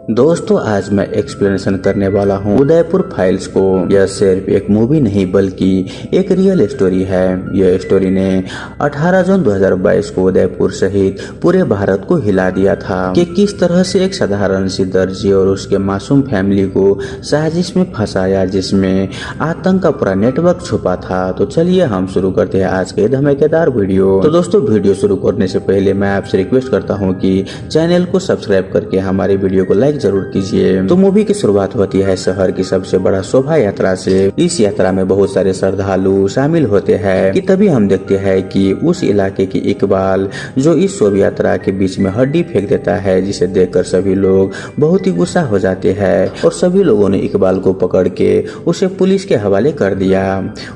दोस्तों आज मैं एक्सप्लेनेशन करने वाला हूँ उदयपुर फाइल्स को। यह सिर्फ एक मूवी नहीं बल्कि एक रियल स्टोरी है। यह स्टोरी ने 18 जून 2022 को उदयपुर सहित पूरे भारत को हिला दिया था कि किस तरह से एक साधारण सी दर्जी और उसके मासूम फैमिली को साजिश में फंसाया जिसमें आतंक का पूरा नेटवर्क छुपा था। तो चलिए हम शुरू करते हैं आज के धमाकेदार वीडियो। तो दोस्तों वीडियो शुरू करने से पहले मैं आपसे रिक्वेस्ट करता हूँ कि चैनल को सब्सक्राइब करके हमारे वीडियो को लाइक जरूर कीजिए। तो मूवी की शुरुआत होती है शहर की सबसे बड़ा शोभा यात्रा से। इस यात्रा में बहुत सारे श्रद्धालु शामिल होते हैं कि तभी हम देखते हैं कि उस इलाके की इकबाल जो इस शोभा यात्रा के बीच में हड्डी फेंक देता है, जिसे देखकर सभी लोग बहुत ही गुस्सा हो जाते हैं और सभी लोगों ने इकबाल को पकड़ के उसे पुलिस के हवाले कर दिया।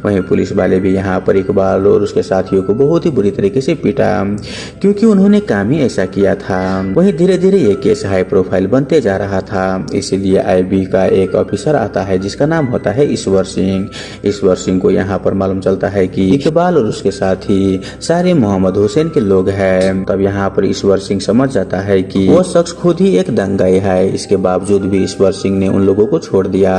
वहीं पुलिस वाले भी यहाँ पर इकबाल और उसके साथियों को बहुत ही बुरी तरीके से पीटा क्योंकि उन्होंने काम ही ऐसा किया था। वहीं धीरे धीरे ये केस हाई प्रोफाइल बनते जा रहा था। इसीलिए आईबी का एक ऑफिसर आता है जिसका नाम होता है ईश्वर सिंह। ईश्वर सिंह को यहाँ पर मालूम चलता है कि इकबाल और उसके साथी सारे मोहम्मद हुसैन के लोग हैं। तब यहाँ पर ईश्वर सिंह समझ जाता है कि वो शख्स खुद ही एक दंगाई है। इसके बावजूद भी ईश्वर सिंह ने उन लोगों को छोड़ दिया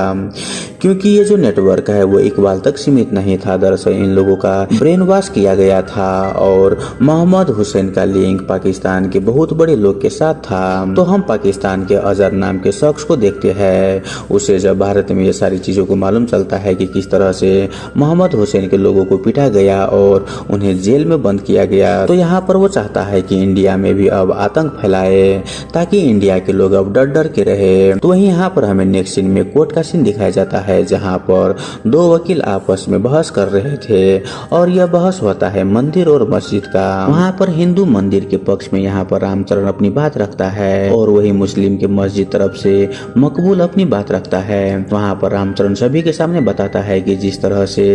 क्योंकि ये जो नेटवर्क है वो इकबाल तक सीमित नहीं था। दरअसल इन लोगों का ब्रेन वॉश किया गया था और मोहम्मद हुसैन का लिंक पाकिस्तान के बहुत बड़े लोग के साथ था। तो हम पाकिस्तान के अजहर नाम के शख्स को देखते हैं। उसे जब भारत में ये सारी चीजों को मालूम चलता है कि किस तरह से मोहम्मद हुसैन के लोगों को पीटा गया और उन्हें जेल में बंद किया गया, तो यहाँ पर वो चाहता है कि इंडिया में भी अब आतंक फैलाए ताकि इंडिया के लोग अब डर डर के रहे। तो वहीं यहाँ पर हमें नेक्स्ट सीन में कोर्ट का सीन दिखाया जाता है जहाँ पर दो वकील आपस में बहस कर रहे थे और यह बहस होता है मंदिर और मस्जिद का। वहाँ पर हिंदू मंदिर के पक्ष में यहाँ पर रामचरण अपनी बात रखता है और वही मुस्लिम के मस्जिद तरफ से मकबूल अपनी बात रखता है। वहाँ पर रामचरण सभी के सामने बताता है कि जिस तरह से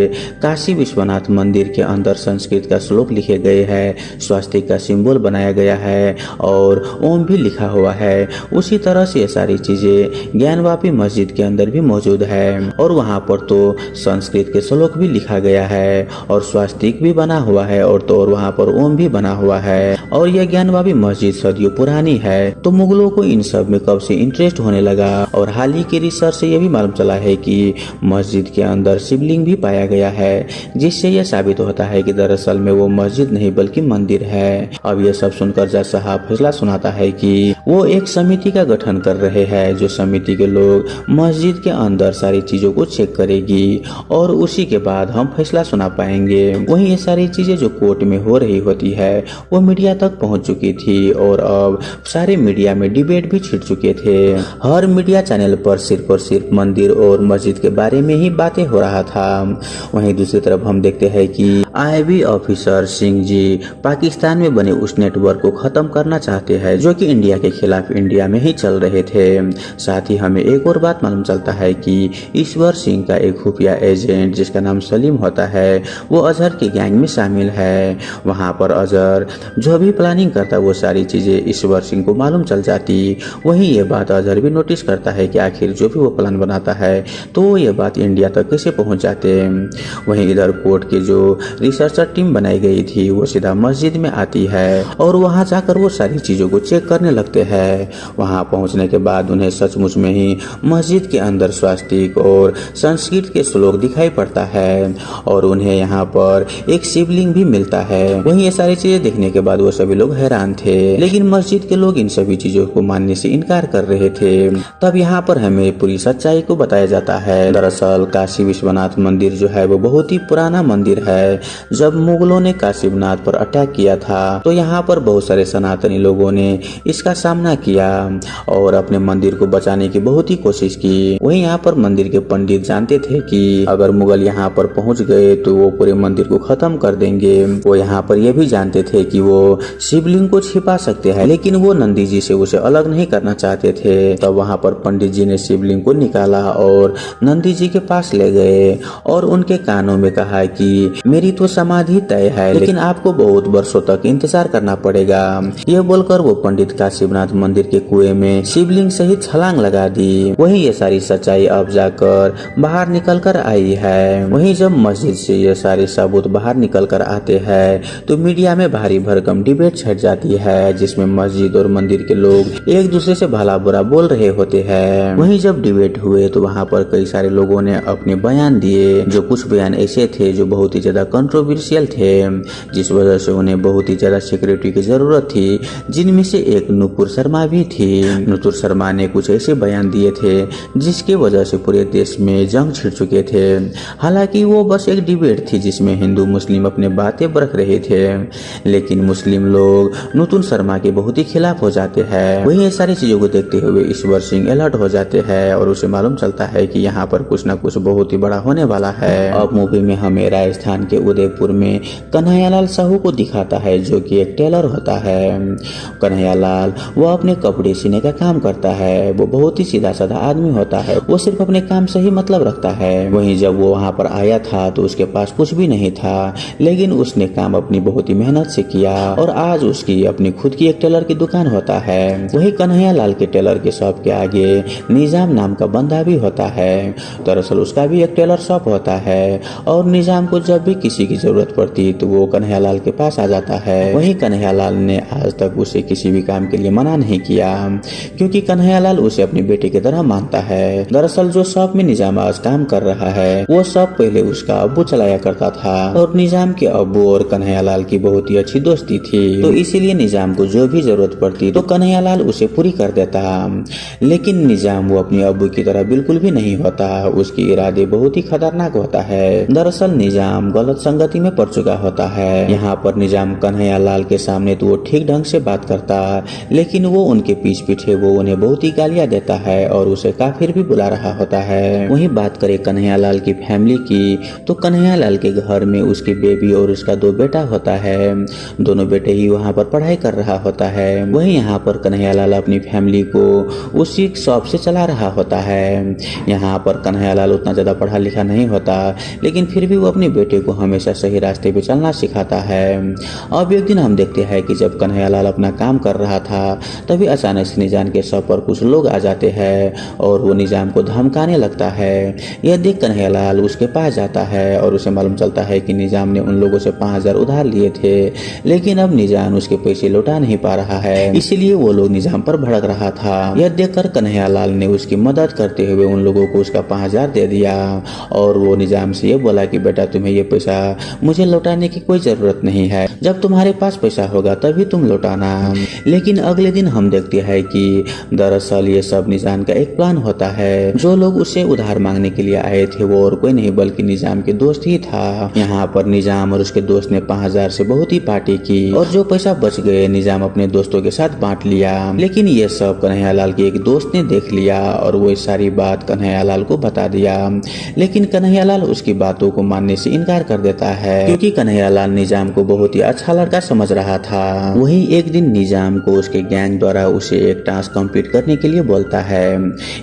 काशी विश्वनाथ मंदिर के अंदर संस्कृत का श्लोक लिखे गए हैं, स्वास्तिक का सिंबल बनाया गया है और ओम भी लिखा हुआ है, उसी तरह से ये सारी चीजें ज्ञानवापी मस्जिद के अंदर भी मौजूद है और वहाँ पर तो संस्कृत के श्लोक भी लिखा गया है और स्वास्तिक भी बना हुआ है और तो और वहाँ पर ओम भी बना हुआ है और यह ज्ञानवापी मस्जिद सदियों पुरानी है। तो मुगलों को इन सब में कब से इंटरेस्ट होने लगा और हाल ही के रिसर्च से यह भी मालूम चला है कि मस्जिद के अंदर शिवलिंग भी पाया गया है, जिससे यह साबित होता है कि दरअसल में वो मस्जिद नहीं बल्कि मंदिर है। अब यह सब सुनकर जज साहब फैसला सुनाता है कि वो एक समिति का गठन कर रहे हैं जो समिति के लोग मस्जिद के अंदर सारी चीजों को चेक करेगी और उसी के बाद हम फैसला सुना पाएंगे। वहीं ये सारी चीजें जो कोर्ट में हो रही होती है वो मीडिया तक पहुंच चुकी थी और अब सारे मीडिया में डिबेट भी छिड़ चुके थे। हर मीडिया चैनल पर सिर्फ और सिर्फ मंदिर और मस्जिद के बारे में ही बातें हो रहा था। वहीं दूसरी तरफ हम देखते हैं कि आईबी ऑफिसर सिंह जी पाकिस्तान में बने उस नेटवर्क को खत्म करना चाहते हैं जो कि इंडिया के खिलाफ इंडिया में ही चल रहे थे। साथ ही हमें एक और बात मालूम चलता है कि ईश्वर सिंह का एक खुफिया एजेंट जिसका नाम सलीम होता है वो अजहर की गैंग में शामिल है। वहाँ पर अजहर जो भी प्लानिंग करता वो सारी चीजें ईश्वर सिंह को मालूम चल जाती। वहीं ये बात अजहर भी नोटिस करता है कि आखिर जो भी वो प्लान बनाता है तो ये बात इंडिया तक कैसे पहुंच जाते। वहीं इधर कोर्ट की जो रिसर्चर टीम बनाई गई थी वो सीधा मस्जिद में आती है और वहां जाकर वो सारी चीजों को चेक करने लगते हैं। वहां पहुंचने के बाद उन्हें सचमुच में ही मस्जिद के अंदर स्वास्तिक और संस्कृत के श्लोक दिखाई पड़ता है और उन्हें यहाँ पर एक शिवलिंग भी मिलता है। वहीं ये सारी चीजें देखने के बाद वो सभी लोग हैरान थे, लेकिन मस्जिद के लोग इन सभी चीजों को मानने से इनकार कर रहे थे। तब यहाँ पर हमें पूरी सच्चाई को बताया जाता है। दरअसल काशी विश्वनाथ मंदिर जो है वो बहुत ही पुराना मंदिर है। जब मुगलों ने काशी विश्वनाथ पर अटैक किया था तो यहाँ पर बहुत सारे सनातनी लोगों ने इसका सामना किया और अपने मंदिर को बचाने की बहुत ही कोशिश की। वहीं यहाँ पर मंदिर के पंडित जानते थे कि अगर मुगल यहाँ पर पहुँच गए तो वो पूरे मंदिर को खत्म कर देंगे। वो यहाँ पर यह भी जानते थे कि वो शिवलिंग को छिपा सकते हैं, लेकिन वो नंदी जी से उसे अलग नहीं करना चाहते थे। तब वहाँ पर पंडित जी ने शिवलिंग को निकाला और नंदी जी के पास ले गए और उनके कानों में कहा कि मेरी तो समाधि तय है, लेकिन आपको बहुत वर्षों तक इंतजार करना पड़ेगा। ये बोलकर वो पंडित काशी विश्वनाथ मंदिर के कुएं में शिवलिंग सहित छलांग लगा दी। वहीं ये सारी सच्चाई अब जाकर बाहर निकल कर आई है। वहीं जब मस्जिद से ये सारे सबूत बाहर निकल कर आते हैं तो मीडिया में भारी भरकम डिबेट छिड़ जाती है जिसमें मस्जिद और मंदिर के लोग एक दूसरे से भला बुरा बोल रहे होते हैं। वहीं जब डिबेट हुए तो वहाँ पर कई सारे लोगों ने अपने बयान दिए, जो कुछ बयान ऐसे थे जो बहुत ही ज्यादा कंट्रोवर्शियल थे, जिस वजह से उन्हें बहुत ही ज्यादा सिक्योरिटी की जरूरत थी, जिनमें से एक नुपुर शर्मा भी थी। नुपुर शर्मा ने कुछ ऐसे बयान दिए थे जिसकी वजह से पूरे देश में जंग छिड़ चुके थे। हालांकि वो बस एक डिबेट थी जिसमें हिंदू मुस्लिम अपने बातें बरत रहे थे, लेकिन मुस्लिम लोग नुपुर शर्मा के बहुत ही खिलाफ हो जाते हैं। वही ये सारी चीजों को देखते हुए ईश्वर सिंह अलर्ट हो जाते हैं और उसे मालूम चलता है कि यहाँ पर कुछ न कुछ बहुत ही बड़ा होने वाला है। अब मूवी में हमें राजस्थान के उदयपुर में कन्हैयालाल साहू को दिखाता है, जो कि एक टेलर होता है। कन्हैयालाल वो अपने कपड़े सीने का काम करता है। वो बहुत ही सीधा साधा आदमी होता है, वो सिर्फ अपने काम से ही मतलब रखता है। वहीं जब वो वहाँ पर आया था तो उसके पास कुछ भी नहीं था, लेकिन उसने काम अपनी बहुत ही मेहनत से किया और आज उसकी अपनी खुद की एक टेलर की दुकान होता है। वही कन्हैयालाल के टेलर के शॉप के आगे निजाम नाम का बंदा भी होता है। दरअसल उसका भी एक टेलर शॉप होता है और निजाम को जब भी किसी की जरूरत पड़ती तो वो कन्हैयालाल के पास आ जाता है। वहीं कन्हैयालाल ने आज तक उसे किसी भी काम के लिए मना नहीं किया, क्योंकि कन्हैयालाल उसे अपने बेटे की तरह मानता है। दरअसल जो शॉप में निजाम आज काम कर रहा है वो शॉप पहले उसका अब्बू चलाया करता था और निजाम के अब्बू और कन्हैयालाल की बहुत ही अच्छी दोस्ती थी, तो इसीलिए निजाम को जो भी जरूरत पड़ती तो कन्हैयालाल उसे पूरी कर देता। लेकिन निजाम वो अपने अब्बू की तरह बिल्कुल भी नहीं होता, उसके इरादे बहुत ही खतरनाक होता है। दरअसल निजाम गलत संगति में पड़ चुका होता है। यहाँ पर निजाम कन्हैयालाल के सामने तो वो ठीक ढंग से बात करता, लेकिन वो उनके पीछे वो उन्हें बहुत ही गालियां देता है और उसे काफिर भी बुला रहा होता है। वहीं बात करें कन्हैयालाल की फैमिली की तो कन्हैयालाल के घर में उसकी बेबी और उसका 2 बेटा होता है। दोनों बेटे ही वहाँ पर पढ़ाई कर रहा होता है। वहीं यहाँ पर कन्हैयालाल अपनी फैमिली को उसी शॉप से चला रहा होता है। यहाँ पर कन्हैयालाल उतना ज्यादा पढ़ा लिखा नहीं होता, लेकिन फिर भी वो अपने बेटे को हमेशा सही रास्ते पे चलना सिखाता है। अब एक दिन हम देखते हैं कि जब कन्हैयालाल अपना काम कर रहा था तभी अचानक से निजाम के शॉप पर कुछ लोग आ जाते हैं और वो निजाम को धमकाने लगता है। यह देख कन्हैयालाल उसके पास जाता है और उसे मालूम चलता है कि निजाम ने उन लोगों से 5000 उधार लिए थे, लेकिन अब निजाम उसके पैसे लौटा नहीं पा रहा है, इसीलिए वो लोग निजाम पर भड़क रहा था। यह देखकर कन्हैयालाल ने उसकी मदद करते हुए उन लोगों को उसका 5000 दे दिया और वो निजाम से ये बोला कि बेटा तुम्हें ये पैसा मुझे लौटाने की कोई जरूरत नहीं है, जब तुम्हारे पास पैसा होगा तभी तुम लौटाना। लेकिन अगले दिन हम देखते हैं कि दरअसल ये सब निजाम का एक प्लान होता है। जो लोग उससे उधार मांगने के लिए आए थे वो और कोई नहीं बल्कि निजाम के दोस्त ही था। यहाँ पर निजाम और उसके दोस्त ने 5000 से बहुत ही पार्टी की और जो पैसा बच गए निजाम अपने दोस्तों के साथ बांट लिया। लेकिन ये सब कन्हैयालाल के एक दोस्त ने देख लिया और वो सारी बात कन्हैयालाल को बता दिया, लेकिन कन्हैयालाल उसकी बातों को मानने से इनकार कर देता है, क्योंकि कन्हैयालाल निजाम को बहुत ही अच्छा लड़का समझ रहा था। वहीं एक दिन निजाम को उसके गैंग द्वारा उसे एक टास्क कंप्लीट करने के लिए बोलता है।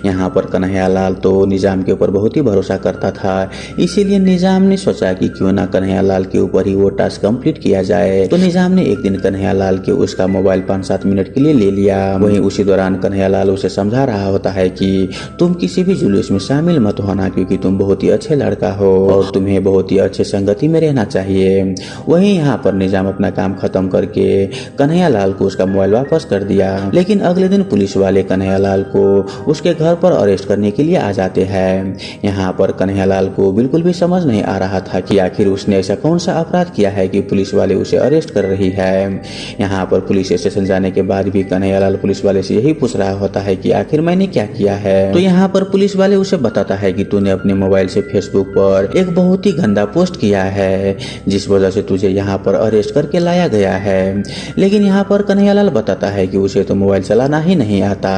यहाँ पर कन्हैयालाल तो निजाम के ऊपर बहुत ही भरोसा करता था, इसीलिए निजाम ने सोचा कि क्यों ना कन्हैयालाल के ऊपर ही वो टास्क कंप्लीट किया जाए। तो निजाम ने एक दिन कन्हैयालाल के उसका मोबाइल 5-7 मिनट के लिए ले लिया। वहीं उसी दौरान कन्हैयालाल उसे समझा रहा होता है कि तुम किसी भी जुलूस में शामिल मत होना, क्योंकि तुम बहुत ही अच्छे लड़का हो और तुम्हें बहुत ही अच्छे संगति में रहना चाहिए। वहीं यहाँ पर निजाम अपना काम खत्म करके कन्हैयालाल को उसका मोबाइल वापस कर दिया। लेकिन अगले दिन पुलिस वाले कन्हैयालाल को उसके घर पर अरेस्ट करने के लिए आ जाते हैं। यहाँ पर कन्हैयालाल को बिल्कुल भी समझ नहीं आ रहा था कि आखिर उसने ऐसा कौन सा अपराध किया है कि पुलिस वाले उसे अरेस्ट कर रही है। यहाँ पर पुलिस स्टेशन जाने के बाद भी कन्हैयालाल पुलिस वाले से यही पूछ रहा होता है कि आखिर मैंने क्या किया है। तो यहाँ पर पुलिस वाले उसे बताता है कि तूने अपने मोबाइल से फेसबुक पर एक बहुत ही गंदा पोस्ट किया है, जिस वजह से तुझे यहाँ पर अरेस्ट करके लाया गया है। लेकिन यहाँ पर कन्हैयालाल बताता है कि उसे तो मोबाइल चलाना ही नहीं आता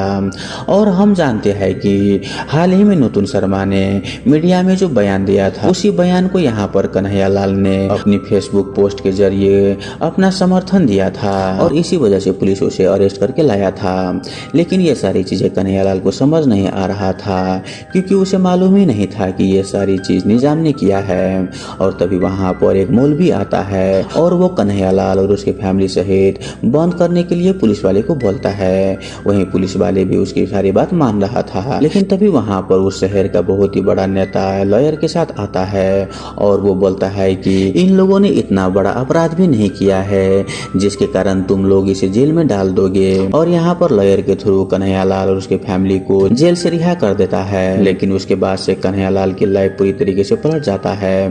और हम जानते हैं कि हाल ही में नुपुर शर्मा ने मीडिया में जो बयान दिया था उसी बयान को यहाँ पर कन्हैयालाल ने अपनी फेसबुक पोस्ट के जरिए अपना समर्थन दिया था और इसी वजह से पुलिस उसे अरेस्ट करके लाया था। लेकिन ये सारी चीजें कन्हैयालाल को समझ नहीं आ रहा था, क्योंकि उसे मालूम ही नहीं था कि ये सारी चीज निजाम ने किया है। और तभी वहाँ पर एक मौलवी आता है और वो कन्हैयालाल और उसके फैमिली सहित बंद करने के लिए पुलिस वाले को बोलता है। वहीं पुलिस वाले भी उसकी सारी बात मान रहा था, लेकिन तभी वहाँ पर उस शहर का बहुत ही बड़ा नेता लॉयर के साथ आता है और वो बोलता है कि इन लोगों ने इतना बड़ा अपराध भी नहीं किया है जिसके कारण तुम लोग इसे जेल में डाल दोगे। और यहाँ पर लॉयर के थ्रू कन्हैयालाल और उसके फैमिली को जेल से रिहा कर देता है। लेकिन उसके बाद से कन्हैयालाल की लाइफ पूरी तरीके से पलट जाता है,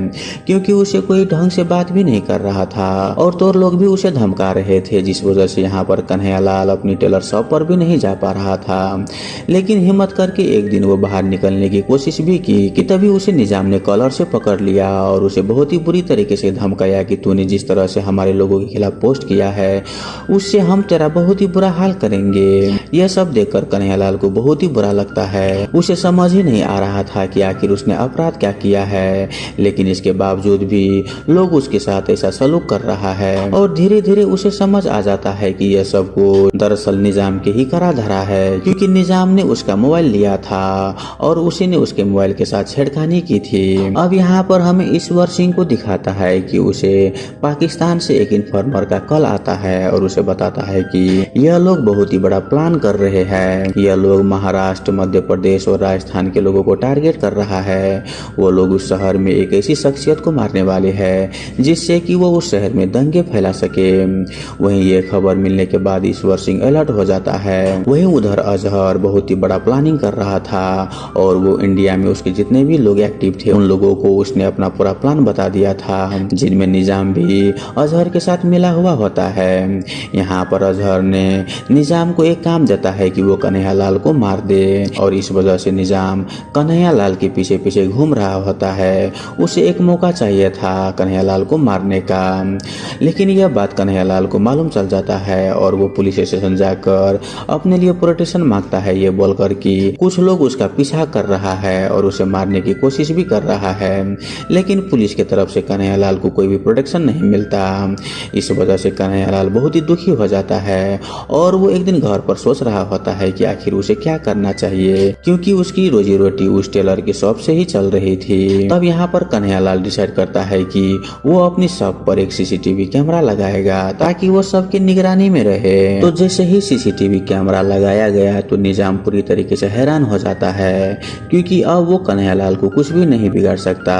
क्योंकि उसे कोई ढंग से बात भी नहीं कर रहा था और तो लोग भी उसे धमका रहे थे, जिस वजह से यहाँ पर कन्हैयालाल अपनी टेलर शॉप पर भी नहीं जा पा रहा था। लेकिन हिम्मत करके एक दिन वो बाहर निकलने की कोशिश भी की कि तभी उसे निजाम ने कॉलर से पकड़ लिया और उसे बहुत ही बुरी तरीके से धमकाया कि तूने जिस तरह से हमारे लोगों के खिलाफ पोस्ट किया है उससे हम तेरा बहुत ही बुरा हाल करेंगे। यह सब देखकर कन्हैयालाल को बहुत ही बुरा लगता है। उसे समझ ही नहीं आ रहा था कि आखिर उसने अपराध क्या किया है, लेकिन इसके बावजूद भी लोग उसके साथ ऐसा सलूक कर रहा है और धीरे धीरे उसे समझ आ जाता है कि यह सब को दरअसल निजाम के ही करा धरा है, क्योंकि निजाम ने उसका मोबाइल लिया था और उसी ने उसके मोबाइल के साथ छेड़खानी की थी। अब यहाँ पर हमें ईश्वर सिंह को दिखाता है कि उसे पाकिस्तान से एक इन्फॉर्मर का कॉल आता है और उसे बताता है कि यह लोग बहुत ही बड़ा प्लान कर रहे हैं। यह लोग महाराष्ट्र, मध्य प्रदेश और राजस्थान के लोगों को टारगेट कर रहा है। वो लोग उस शहर में एक ऐसी शख्सियत को मारने वाले हैं जिससे कि वो उस शहर में दंगे फैला सके। वहीं ये खबर मिलने के बाद ईश्वर सिंह अलर्ट हो जाता है। वहीं उधर अजहर बहुत ही बड़ा प्लानिंग कर रहा था और वो इंडिया में उसके जितने भी लोग एक्टिव थे उन लोगों को उसने अपना पूरा प्लान बता दिया था, जिनमें निजाम भी अजहर के साथ मिला हुआ होता है। यहाँ पर अजहर ने निजाम को एक काम देता है कि वो कन्हैयालाल को मार दे और इस वजह से निजाम कन्हैयालाल के पीछे पीछे घूम रहा होता है। उसे एक मौका चाहिए था कन्हैयालाल को मारने का, लेकिन यह बात कन्हैयालाल को मालूम चल जाता है और वो पुलिस स्टेशन जाकर अपने लिए प्रोटेक्शन मांगता है, ये बोलकर कि कुछ लोग उसका पीछा कर रहा है और उसे मारने की कोशिश भी कर रहा है। लेकिन पुलिस की तरफ से कन्हैयालाल को कोई भी प्रोटेक्शन नहीं मिलता। इस वजह से कन्हैयालाल बहुत ही दुखी हो जाता है और वो एक दिन घर पर सोच रहा होता है कि आखिर उसे क्या करना चाहिए, क्योंकि उसकी रोजी रोटी उस टेलर की शॉप से ही चल रही थी। तब यहाँ पर कन्हैयालाल डिसाइड करता है कि वो अपनी शॉप पर एक सीसीटीवी कैमरा लगाएगा ताकि वो सबकी निगरानी में रहे। तो जैसे ही सीसीटीवी कैमरा लगाया गया तो निजाम पूरी तरीके से हैरान हो जाता है, क्योंकि अब वो कन्हैयालाल को कुछ भी नहीं बिगाड़ सकता।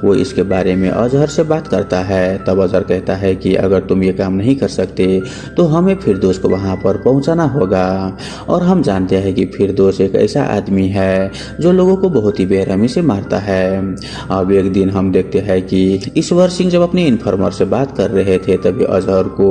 वो इसके बारे में अजहर से बात करता है। तब अजहर कहता है कि अगर तुम ये काम नहीं कर सकते तो हमें फिरदौस को वहां पर पहुंचाना होगा, और हम जानते हैं कि फिरदौस एक ऐसा आदमी है जो लोगों को बहुत ही बेरहमी से मारता है। अब एक दिन हम देखते हैं कि ईश्वर सिंह जब अपने इन्फॉर्मर से बात कर रहे थे तभी अजहर को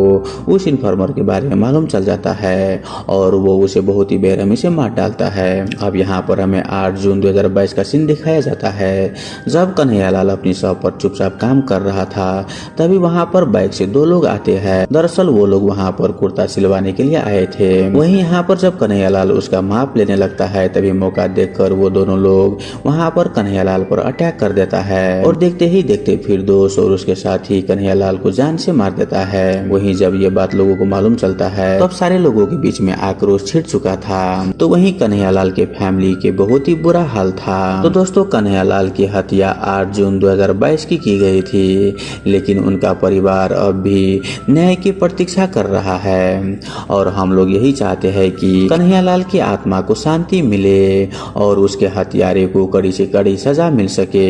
उस इन्फॉर्मर के बारे में मालूम चल जाता है और वो उसे बहुत ही बेरहमी से मार डालता है। अब यहाँ पर हमें 8 जून 2022 का सीन दिखाया जाता है। जब कन्हैयालाल अपनी शॉप पर चुपचाप काम कर रहा था तभी वहाँ पर बाइक से 2 लोग आते हैं। दरअसल वो लोग वहाँ पर कुर्ता सिलवाने के लिए आए थे। वहीं यहाँ पर जब कन्हैयालाल उसका माप लेने लगता है तभी मौका देखकर वो दोनों लोग वहाँ पर कन्हैयालाल पर अटैक कर देता है और देखते ही देखते फिरदौस और उसके साथी कन्हैयालाल को जान से मार देता है। वहीं जब ये बात लोगों को मालूम चलता है तब सारे लोगों के बीच में आक्रोश छिड़ चुका था। तो वहीं कन्हैयालाल के फैमिली के बहुत ही बुरा हाल था। तो दोस्तों कन्हैयालाल की हत्या 8 जून 2022 की गई थी, लेकिन उनका परिवार अब भी न्याय की प्रतीक्षा कर रहा है और हम लोग यही चाहते हैं कि कन्हैयालाल की आत्मा को शांति मिले और उसके हत्यारे को कड़ी से कड़ी सजा मिल सके,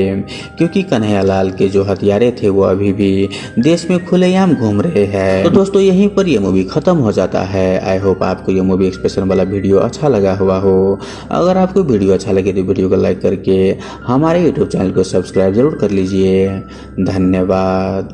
क्योंकि कन्हैयालाल के जो हत्यारे थे वो अभी भी देश में खुलेआम घूम रहे हैं। तो दोस्तों यहीं पर ये मूवी खत्म हो जाता है। आई होप आपको ये मूवी एक्सप्रेशन वाला वीडियो अच्छा लगा हुआ हो। अगर आपको वीडियो अच्छा लगे तो वीडियो को लाइक करके हमारे यूट्यूब चैनल को सब्सक्राइब जरूर कर लीजिए। धन्यवाद।